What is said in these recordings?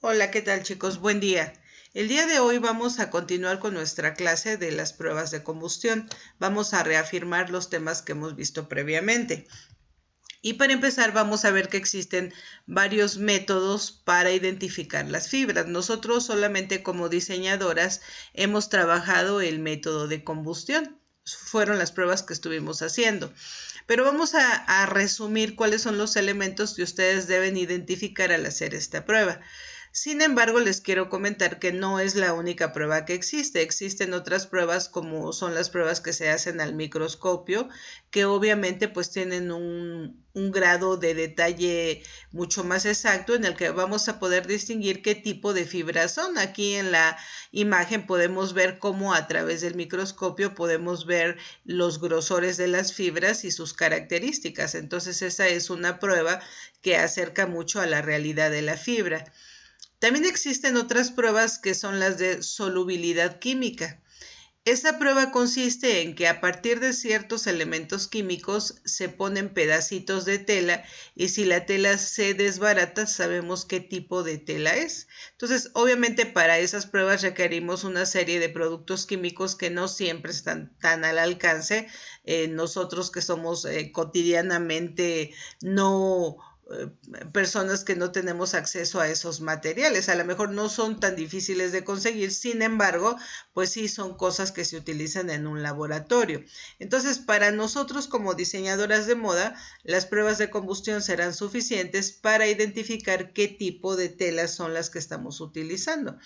Hola, ¿qué tal chicos? Buen día. El día de hoy vamos a continuar con nuestra clase de las pruebas de combustión. Vamos a reafirmar los temas que hemos visto previamente. Y para empezar vamos a ver que existen varios métodos para identificar las fibras. Nosotros solamente como diseñadoras hemos trabajado el método de combustión. Fueron las pruebas que estuvimos haciendo. Pero vamos a resumir cuáles son los elementos que ustedes deben identificar al hacer esta prueba. Sin embargo, les quiero comentar que no es la única prueba que existe. Existen otras pruebas como son las pruebas que se hacen al microscopio, que obviamente pues tienen un grado de detalle mucho más exacto en el que vamos a poder distinguir qué tipo de fibras son. Aquí en la imagen podemos ver cómo a través del microscopio podemos ver los grosores de las fibras y sus características. Entonces esa es una prueba que acerca mucho a la realidad de la fibra. También existen otras pruebas que son las de solubilidad química. Esa prueba consiste en que a partir de ciertos elementos químicos se ponen pedacitos de tela y si la tela se desbarata sabemos qué tipo de tela es. Entonces, obviamente para esas pruebas requerimos una serie de productos químicos que no siempre están tan al alcance. Nosotros que somos cotidianamente no personas que no tenemos acceso a esos materiales. A lo mejor no son tan difíciles de conseguir, sin embargo, pues sí son cosas que se utilizan en un laboratorio. Entonces, para nosotros como diseñadoras de moda, las pruebas de combustión serán suficientes para identificar qué tipo de telas son las que estamos utilizando.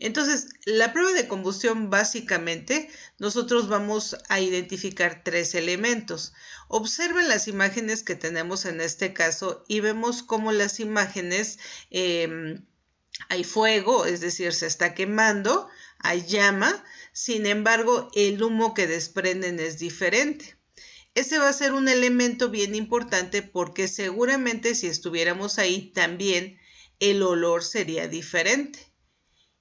Entonces, la prueba de combustión básicamente nosotros vamos a identificar tres elementos. Observen las imágenes que tenemos en este caso y vemos cómo las imágenes hay fuego, es decir, se está quemando, hay llama, sin embargo, el humo que desprenden es diferente. Ese va a ser un elemento bien importante porque seguramente si estuviéramos ahí también el olor sería diferente.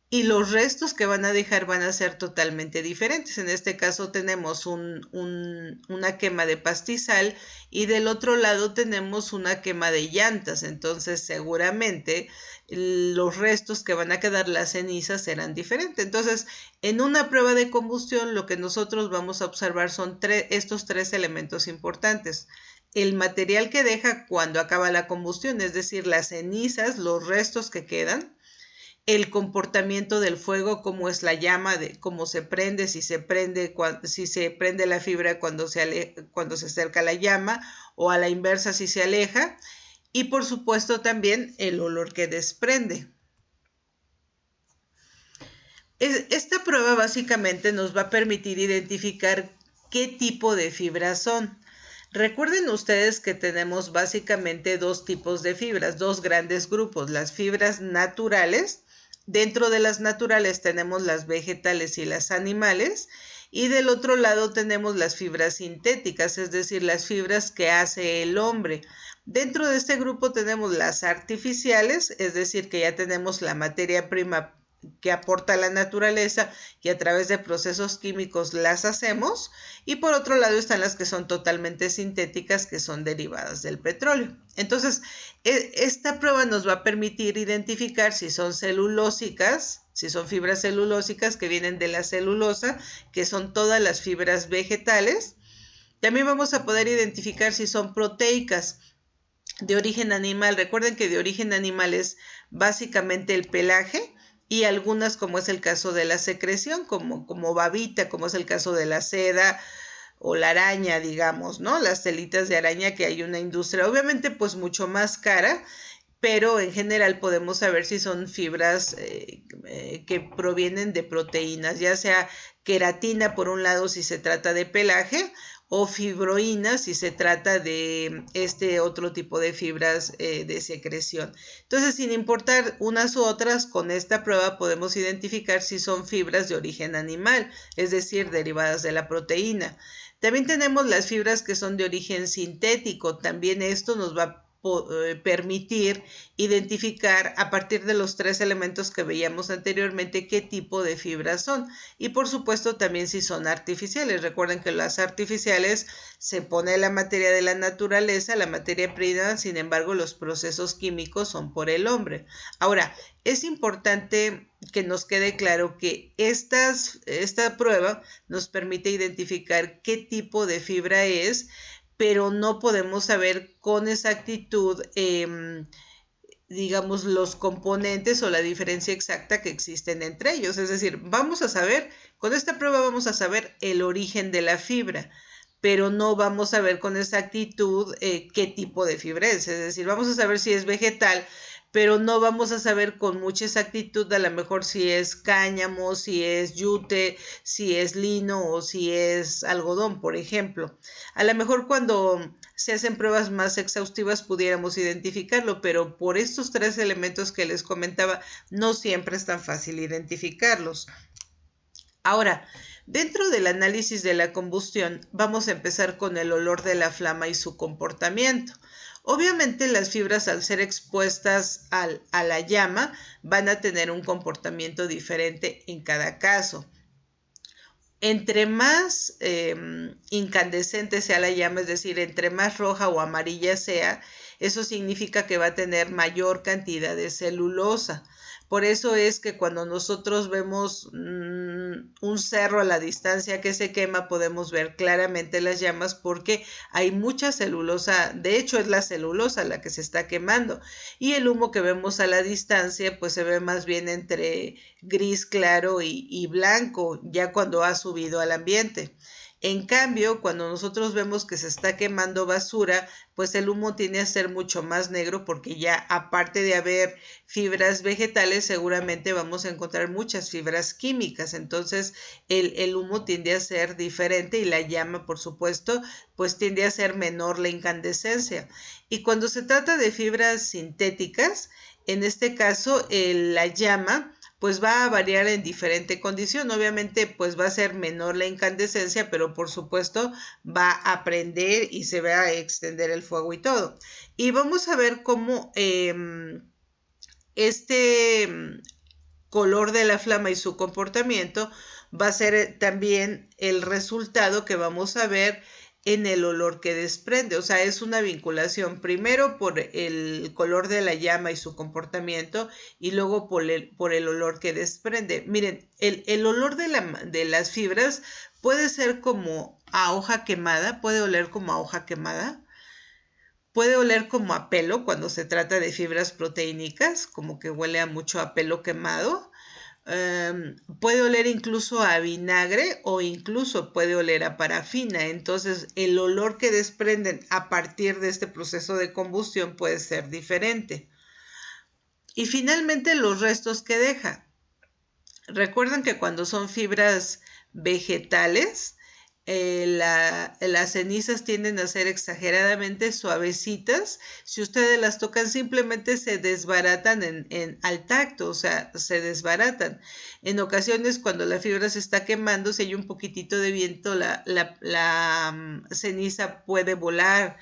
Y los restos que van a dejar van a ser totalmente diferentes. En este caso tenemos una quema de pastizal y del otro lado tenemos una quema de llantas. Entonces seguramente los restos que van a quedar, las cenizas, serán diferentes. Entonces en una prueba de combustión lo que nosotros vamos a observar son estos tres elementos importantes. El material que deja cuando acaba la combustión, es decir, las cenizas, los restos que quedan, el comportamiento del fuego, cómo es la llama, de cómo se prende, si se prende la fibra cuando se acerca la llama o a la inversa si se aleja, y por supuesto también el olor que desprende. Esta prueba básicamente nos va a permitir identificar qué tipo de fibras son. Recuerden ustedes que tenemos básicamente dos tipos de fibras, dos grandes grupos, las fibras naturales. Dentro de las naturales tenemos las vegetales y las animales, y del otro lado tenemos las fibras sintéticas, es decir, las fibras que hace el hombre. Dentro de este grupo tenemos las artificiales, es decir, que ya tenemos la materia prima que aporta la naturaleza y a través de procesos químicos las hacemos, y por otro lado están las que son totalmente sintéticas, que son derivadas del petróleo. Entonces, esta prueba nos va a permitir identificar si son celulósicas, si son fibras celulósicas que vienen de la celulosa, que son todas las fibras vegetales. También vamos a poder identificar si son proteicas de origen animal. Recuerden que de origen animal es básicamente el pelaje, y algunas, como es el caso de la secreción, como babita, como es el caso de la seda o la araña, digamos, ¿no? Las telitas de araña, que hay una industria, obviamente, pues mucho más cara, pero en general podemos saber si son fibras que provienen de proteínas, ya sea queratina por un lado si se trata de pelaje, o fibroína si se trata de este otro tipo de fibras de secreción. Entonces, sin importar unas u otras, con esta prueba podemos identificar si son fibras de origen animal, es decir, derivadas de la proteína. También tenemos las fibras que son de origen sintético. También esto nos va a permitir identificar a partir de los 3 elementos que veíamos anteriormente qué tipo de fibras son. Y por supuesto también si son artificiales. Recuerden que las artificiales se pone la materia de la naturaleza, la materia prima, sin embargo los procesos químicos son por el hombre. Ahora, es importante que nos quede claro que esta prueba nos permite identificar qué tipo de fibra es, pero no podemos saber con exactitud, digamos, los componentes o la diferencia exacta que existen entre ellos. Es decir, con esta prueba vamos a saber el origen de la fibra, pero no vamos a ver con exactitud qué tipo de fibra es. Es decir, vamos a saber si es vegetal, pero no vamos a saber con mucha exactitud a lo mejor si es cáñamo, si es yute, si es lino o si es algodón, por ejemplo. A lo mejor cuando se hacen pruebas más exhaustivas pudiéramos identificarlo, pero por estos 3 elementos que les comentaba, no siempre es tan fácil identificarlos. Ahora, dentro del análisis de la combustión, vamos a empezar con el olor de la flama y su comportamiento. Obviamente las fibras al ser expuestas a la llama van a tener un comportamiento diferente en cada caso. Entre más incandescente sea la llama, es decir, entre más roja o amarilla sea, eso significa que va a tener mayor cantidad de celulosa. Por eso es que cuando nosotros vemos un cerro a la distancia que se quema, podemos ver claramente las llamas porque hay mucha celulosa. De hecho, es la celulosa la que se está quemando. Y el humo que vemos a la distancia, pues se ve más bien entre gris claro y blanco, ya cuando ha subido al ambiente. En cambio, cuando nosotros vemos que se está quemando basura, pues el humo tiende a ser mucho más negro porque ya aparte de haber fibras vegetales, seguramente vamos a encontrar muchas fibras químicas. Entonces, el humo tiende a ser diferente y la llama, por supuesto, pues tiende a ser menor la incandescencia. Y cuando se trata de fibras sintéticas, en este caso, la llama pues va a variar en diferente condición. Obviamente, pues va a ser menor la incandescencia, pero por supuesto va a prender y se va a extender el fuego y todo. Y vamos a ver cómo este color de la flama y su comportamiento va a ser también el resultado que vamos a ver en el olor que desprende. O sea, es una vinculación primero por el color de la llama y su comportamiento y luego por el olor que desprende. Miren, el olor de las fibras puede ser como a hoja quemada, puede oler como a hoja quemada. Puede oler como a pelo cuando se trata de fibras proteínicas, como que huele a mucho a pelo quemado. Puede oler incluso a vinagre o incluso puede oler a parafina. Entonces el olor que desprenden a partir de este proceso de combustión puede ser diferente. Y finalmente los restos que deja. Recuerden que cuando son fibras vegetales, las cenizas tienden a ser exageradamente suavecitas. Si ustedes las tocan, simplemente se desbaratan al tacto, o sea, se desbaratan. En ocasiones, cuando la fibra se está quemando, si hay un poquitito de viento, la ceniza puede volar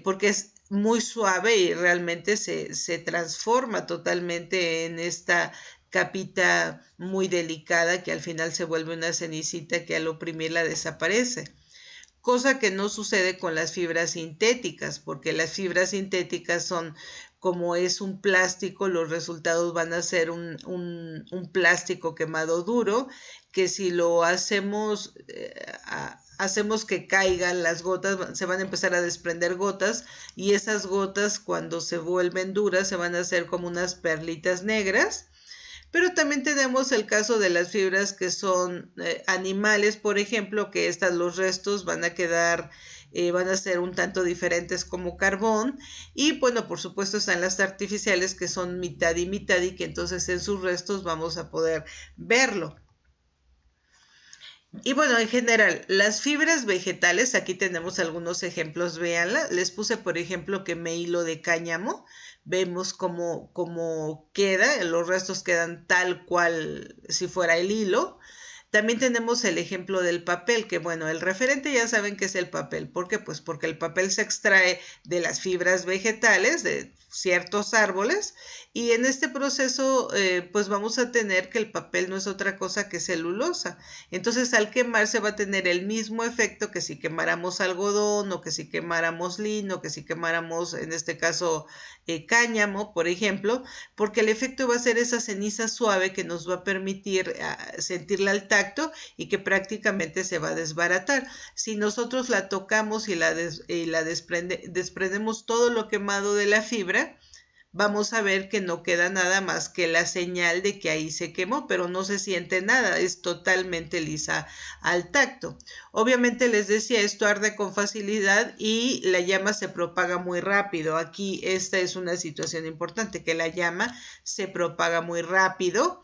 porque es muy suave y realmente se transforma totalmente en esta capita muy delicada que al final se vuelve una cenicita que al oprimirla desaparece. Cosa que no sucede con las fibras sintéticas, porque las fibras sintéticas son, como es un plástico, los resultados van a ser un plástico quemado duro, que si lo hacemos que caigan las gotas, se van a empezar a desprender gotas y esas gotas cuando se vuelven duras se van a hacer como unas perlitas negras. Pero también tenemos el caso de las fibras que son animales, por ejemplo, que los restos van a quedar, van a ser un tanto diferentes como carbón. Y bueno, por supuesto están las artificiales que son mitad y mitad y que entonces en sus restos vamos a poder verlo. Y bueno, en general, las fibras vegetales, aquí tenemos algunos ejemplos, véanla. Les puse, por ejemplo, quemé hilo de cáñamo. Vemos cómo queda, los restos quedan tal cual si fuera el hilo. También tenemos el ejemplo del papel, que bueno, el referente ya saben que es el papel. ¿Por qué? Pues porque el papel se extrae de las fibras vegetales, de ciertos árboles, y en este proceso pues vamos a tener que el papel no es otra cosa que celulosa. Entonces al quemarse va a tener el mismo efecto que si quemáramos algodón o que si quemáramos lino, que si quemáramos en este caso cáñamo, por ejemplo, porque el efecto va a ser esa ceniza suave que nos va a permitir sentirla al tacto y que prácticamente se va a desbaratar. Si nosotros la tocamos y desprendemos todo lo quemado de la fibra, vamos a ver que no queda nada más que la señal de que ahí se quemó, pero no se siente nada, es totalmente lisa al tacto. Obviamente les decía, esto arde con facilidad y la llama se propaga muy rápido. Aquí esta es una situación importante, que la llama se propaga muy rápido.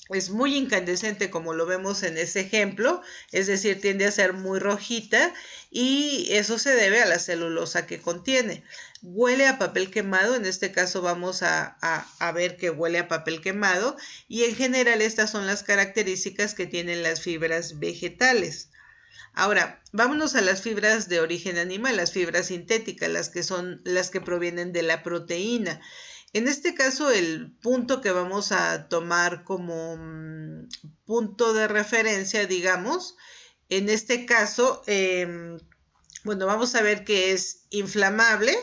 Es muy incandescente como lo vemos en ese ejemplo, es decir, tiende a ser muy rojita y eso se debe a la celulosa que contiene. Huele a papel quemado, en este caso vamos a ver que huele a papel quemado y en general estas son las características que tienen las fibras vegetales. Ahora, vámonos a las fibras de origen animal, las fibras sintéticas, las que son las que provienen de la proteína. En este caso, el punto que vamos a tomar como punto de referencia, digamos, en este caso, bueno, vamos a ver que es inflamable.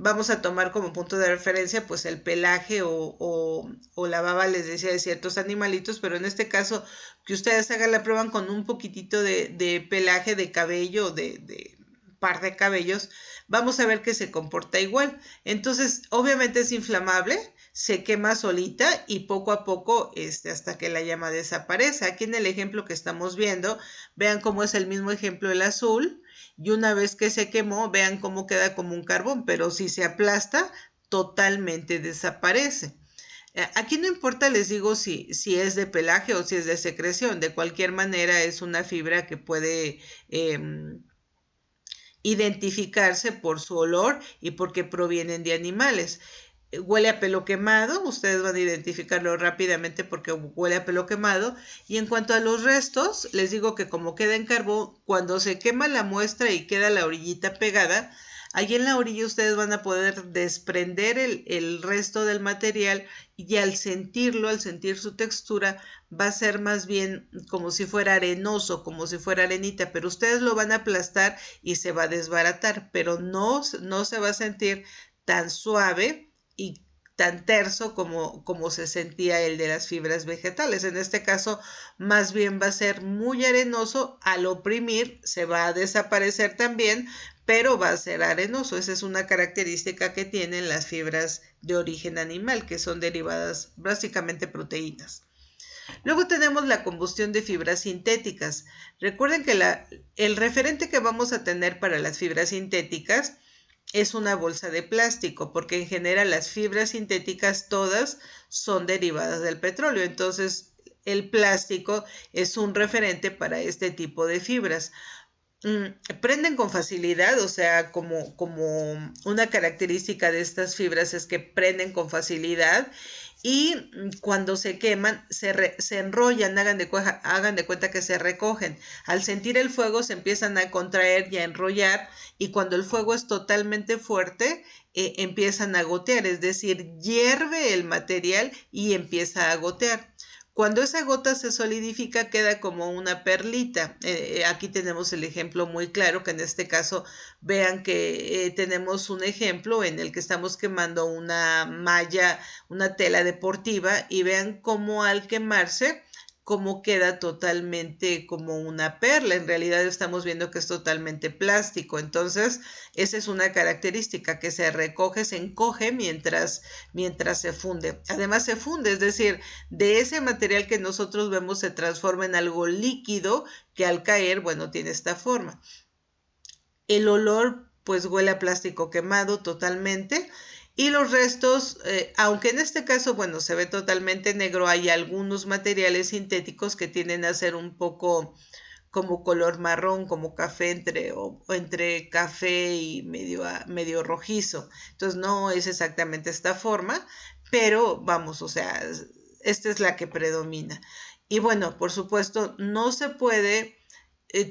Vamos a tomar como punto de referencia pues el pelaje o la baba, les decía, de ciertos animalitos, pero en este caso que ustedes hagan la prueba con un poquitito de pelaje de cabello, de par de cabellos, vamos a ver que se comporta igual. Entonces, obviamente es inflamable, se quema solita y poco a poco hasta que la llama desaparece. Aquí en el ejemplo que estamos viendo, vean cómo es el mismo ejemplo el azul. Y una vez que se quemó, vean cómo queda como un carbón, pero si se aplasta, totalmente desaparece. Aquí no importa, les digo, si es de pelaje o si es de secreción. De cualquier manera, es una fibra que puede identificarse por su olor y porque provienen de animales. Huele a pelo quemado, ustedes van a identificarlo rápidamente porque huele a pelo quemado. Y en cuanto a los restos, les digo que como queda en carbón, cuando se quema la muestra y queda la orillita pegada, ahí en la orilla ustedes van a poder desprender el resto del material y al sentirlo, al sentir su textura, va a ser más bien como si fuera arenoso, como si fuera arenita, pero ustedes lo van a aplastar y se va a desbaratar, pero no se va a sentir tan suave y tan terso como se sentía el de las fibras vegetales. En este caso, más bien va a ser muy arenoso. Al oprimir, se va a desaparecer también, pero va a ser arenoso. Esa es una característica que tienen las fibras de origen animal, que son derivadas básicamente proteínas. Luego tenemos la combustión de fibras sintéticas. Recuerden que el referente que vamos a tener para las fibras sintéticas es una bolsa de plástico, porque en general las fibras sintéticas todas son derivadas del petróleo. Entonces, el plástico es un referente para este tipo de fibras. Prenden con facilidad, o sea, como una característica de estas fibras es que prenden con facilidad y cuando se queman se enrollan, hagan de cuenta que se recogen. Al sentir el fuego se empiezan a contraer y a enrollar y cuando el fuego es totalmente fuerte empiezan a gotear, es decir, hierve el material y empieza a gotear. Cuando esa gota se solidifica queda como una perlita. Aquí tenemos el ejemplo muy claro, que en este caso vean que tenemos un ejemplo en el que estamos quemando una malla, una tela deportiva y vean cómo al quemarse, cómo queda totalmente como una perla. En realidad estamos viendo que es totalmente plástico. Entonces, esa es una característica que se recoge, se encoge mientras se funde. Además se funde, es decir, de ese material que nosotros vemos se transforma en algo líquido que al caer, bueno, tiene esta forma. El olor, pues huele a plástico quemado totalmente. Y los restos, aunque en este caso, bueno, se ve totalmente negro, hay algunos materiales sintéticos que tienden a ser un poco como color marrón, como café entre café y medio rojizo. Entonces no es exactamente esta forma, pero vamos, o sea, esta es la que predomina. Y bueno, por supuesto, no se puede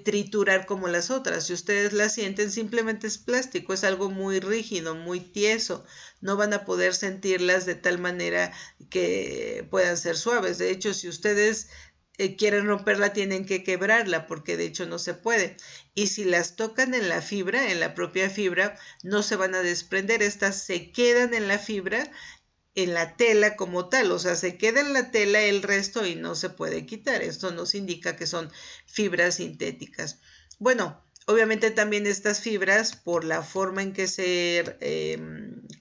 triturar como las otras. Si ustedes la sienten, simplemente es plástico, es algo muy rígido, muy tieso. No van a poder sentirlas de tal manera que puedan ser suaves. De hecho, si ustedes quieren romperla, tienen que quebrarla, porque de hecho no se puede. Y si las tocan en la fibra, en la propia fibra, no se van a desprender. Estas se quedan en la fibra, en la tela como tal, o sea, se queda en la tela el resto y no se puede quitar. Esto nos indica que son fibras sintéticas. Bueno, obviamente también estas fibras, por la forma en que se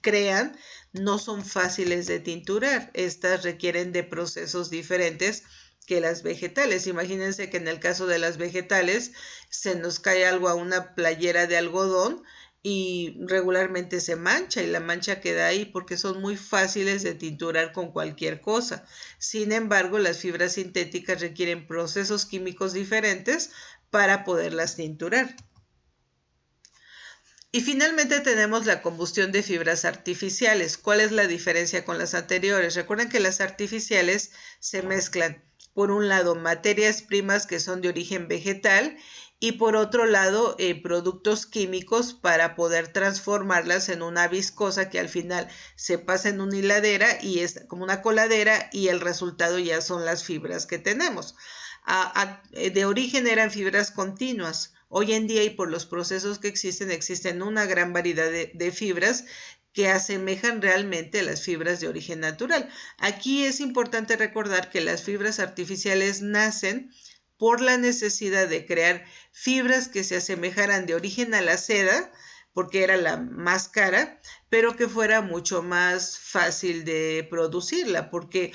crean, no son fáciles de tinturar. Estas requieren de procesos diferentes que las vegetales. Imagínense que en el caso de las vegetales se nos cae algo a una playera de algodón y regularmente se mancha y la mancha queda ahí porque son muy fáciles de tinturar con cualquier cosa. Sin embargo, las fibras sintéticas requieren procesos químicos diferentes para poderlas tinturar. Y finalmente tenemos la combustión de fibras artificiales. ¿Cuál es la diferencia con las anteriores? Recuerden que las artificiales se mezclan, por un lado, materias primas que son de origen vegetal y por otro lado, productos químicos para poder transformarlas en una viscosa que al final se pasa en una hiladera y es como una coladera y el resultado ya son las fibras que tenemos. De origen eran fibras continuas. Hoy en día y por los procesos que existen una gran variedad de fibras que asemejan realmente a las fibras de origen natural. Aquí es importante recordar que las fibras artificiales nacen por la necesidad de crear fibras que se asemejaran de origen a la seda, porque era la más cara, pero que fuera mucho más fácil de producirla, porque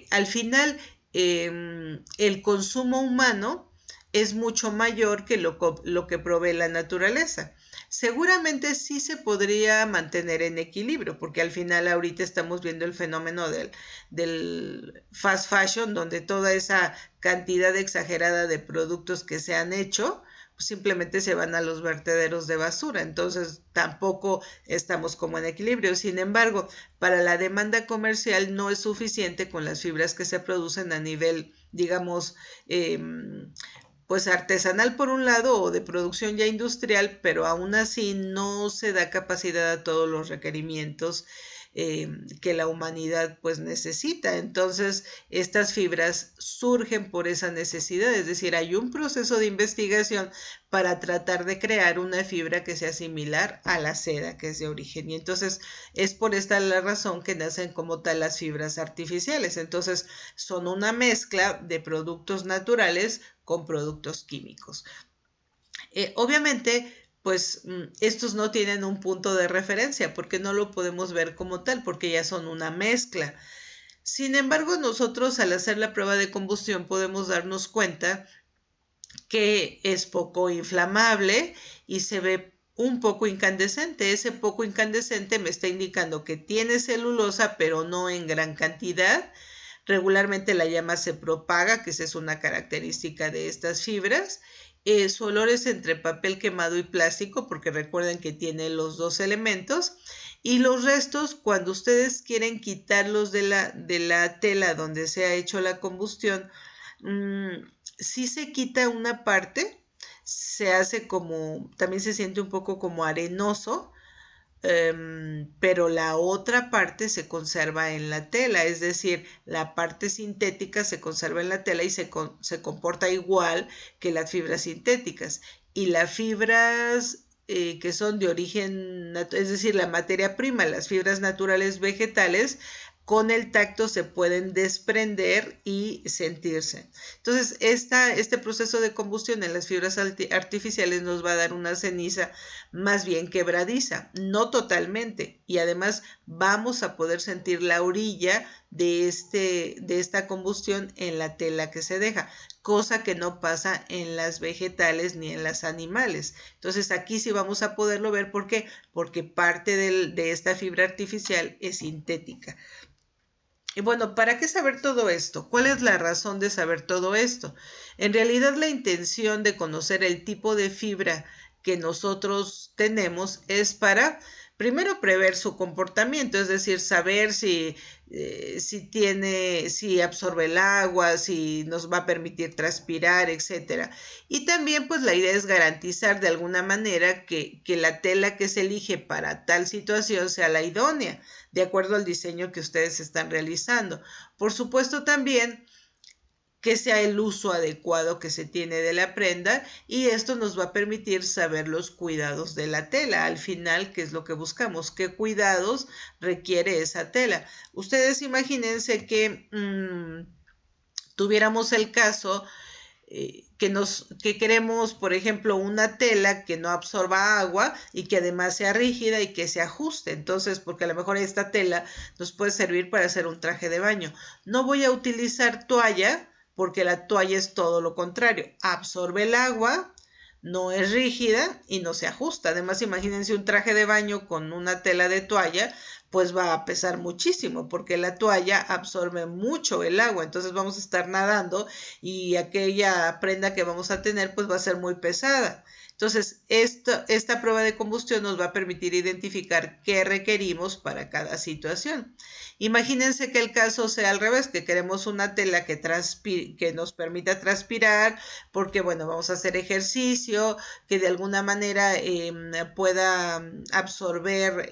al final el consumo humano es mucho mayor que lo que provee la naturaleza. Seguramente sí se podría mantener en equilibrio, porque al final ahorita estamos viendo el fenómeno del fast fashion, donde toda esa cantidad exagerada de productos que se han hecho, pues simplemente se van a los vertederos de basura. Entonces tampoco estamos como en equilibrio. Sin embargo, para la demanda comercial no es suficiente con las fibras que se producen a nivel, digamos, pues artesanal por un lado o de producción ya industrial, pero aún así no se da capacidad a todos los requerimientos que la humanidad pues necesita. Entonces estas fibras surgen por esa necesidad, es decir, hay un proceso de investigación para tratar de crear una fibra que sea similar a la seda que es de origen, y entonces es por esta la razón que nacen como tal las fibras artificiales. Entonces son una mezcla de productos naturales con productos químicos. Obviamente, pues estos no tienen un punto de referencia porque no lo podemos ver como tal, porque ya son una mezcla. Sin embargo, nosotros al hacer la prueba de combustión podemos darnos cuenta que es poco inflamable y se ve un poco incandescente. Ese poco incandescente me está indicando que tiene celulosa, pero no en gran cantidad. Regularmente la llama se propaga, que esa es una característica de estas fibras. Su olor es entre papel quemado y plástico, porque recuerden que tiene los dos elementos. Y los restos, cuando ustedes quieren quitarlos de la tela donde se ha hecho la combustión, sí se quita una parte, se hace como, también se siente un poco como arenoso, pero la otra parte se conserva en la tela, es decir, la parte sintética se conserva en la tela y se comporta igual que las fibras sintéticas. Y las fibras que son de origen, es decir, la materia prima, las fibras naturales vegetales, con el tacto se pueden desprender y sentirse. Entonces, este proceso de combustión en las fibras artificiales nos va a dar una ceniza más bien quebradiza, no totalmente, y además vamos a poder sentir la orilla de esta combustión en la tela que se deja, cosa que no pasa en las vegetales ni en las animales. Entonces aquí sí vamos a poderlo ver. ¿Por qué? Porque parte de esta fibra artificial es sintética. Y bueno, ¿para qué saber todo esto? ¿Cuál es la razón de saber todo esto? En realidad la intención de conocer el tipo de fibra que nosotros tenemos es para primero prever su comportamiento, es decir, saber si absorbe el agua, si nos va a permitir transpirar, etcétera. Y también pues la idea es garantizar de alguna manera que la tela que se elige para tal situación sea la idónea, de acuerdo al diseño que ustedes están realizando. Por supuesto también que sea el uso adecuado que se tiene de la prenda, y esto nos va a permitir saber los cuidados de la tela. Al final, ¿qué es lo que buscamos? ¿Qué cuidados requiere esa tela? Ustedes imagínense que tuviéramos el caso que queremos, por ejemplo, una tela que no absorba agua y que además sea rígida y que se ajuste. Entonces, porque a lo mejor esta tela nos puede servir para hacer un traje de baño. No voy a utilizar toalla, porque la toalla es todo lo contrario. Absorbe el agua, no es rígida y no se ajusta. Además, imagínense un traje de baño con una tela de toalla, pues va a pesar muchísimo, porque la toalla absorbe mucho el agua. Entonces vamos a estar nadando y aquella prenda que vamos a tener pues va a ser muy pesada. Entonces, esta prueba de combustión nos va a permitir identificar qué requerimos para cada situación. Imagínense que el caso sea al revés, que queremos una tela que nos permita transpirar, porque bueno, vamos a hacer ejercicio, que de alguna manera pueda absorber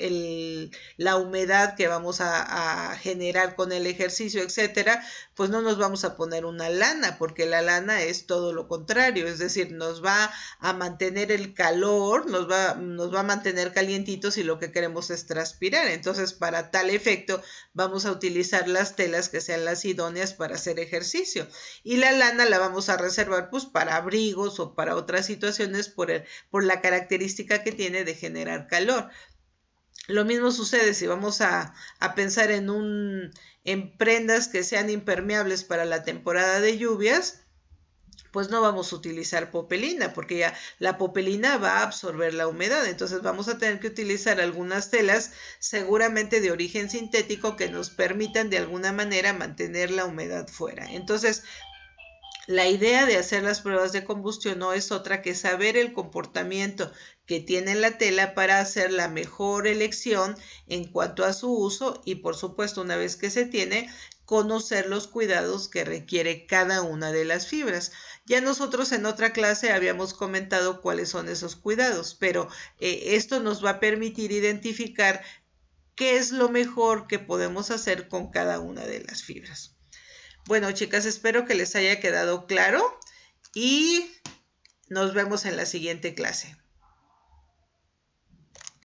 la humedad que vamos a generar con el ejercicio, etcétera. Pues no nos vamos a poner una lana, porque la lana es todo lo contrario, es decir, nos va a mantener el calor, nos va a mantener calientitos y lo que queremos es transpirar. Entonces, para tal efecto, vamos a utilizar las telas que sean las idóneas para hacer ejercicio. Y la lana la vamos a reservar pues para abrigos o para otras situaciones por la característica que tiene de generar calor. Lo mismo sucede si vamos a pensar en prendas que sean impermeables para la temporada de lluvias. Pues no vamos a utilizar popelina, porque ya la popelina va a absorber la humedad. Entonces vamos a tener que utilizar algunas telas seguramente de origen sintético que nos permitan de alguna manera mantener la humedad fuera. Entonces, la idea de hacer las pruebas de combustión no es otra que saber el comportamiento que tiene la tela para hacer la mejor elección en cuanto a su uso, y por supuesto, una vez que se tiene, conocer los cuidados que requiere cada una de las fibras. Ya nosotros en otra clase habíamos comentado cuáles son esos cuidados, pero esto nos va a permitir identificar qué es lo mejor que podemos hacer con cada una de las fibras. Bueno, chicas, espero que les haya quedado claro y nos vemos en la siguiente clase.